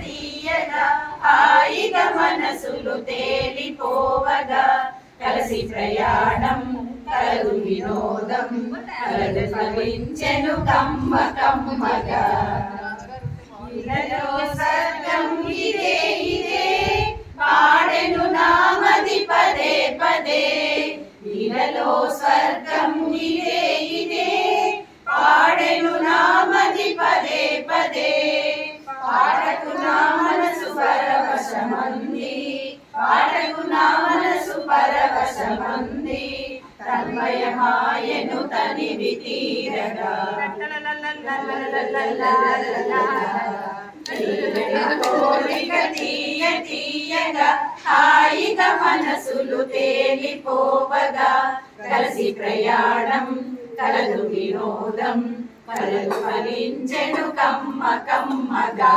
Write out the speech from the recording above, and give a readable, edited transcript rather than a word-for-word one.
తీయగా హాయిగా మనసులు తేలిపోవగా కలిసి ప్రయాణం కలదు వినోదం కలదు ఫలించెను కమ్మ కమ్మగా ఇలలో స్వర్గం ఇదే ఇదే పాడెను నామది పదే పదే ఇలలో స్వర్గం ఇదే ఇదే పాడెను నామది పదే పదే పాటకు నా మనసు పరవశమంది పాటకు నా మనసు పరవశమంది తన్మయమాయను తనివి తీరగా కోరిక తీయ తీయగా హాయిగా మనసులు తేలిపోవగా కలిసి ప్రయాణం కలదు వినోదం కలదు ఫలించెను కమ్మ కమ్మగా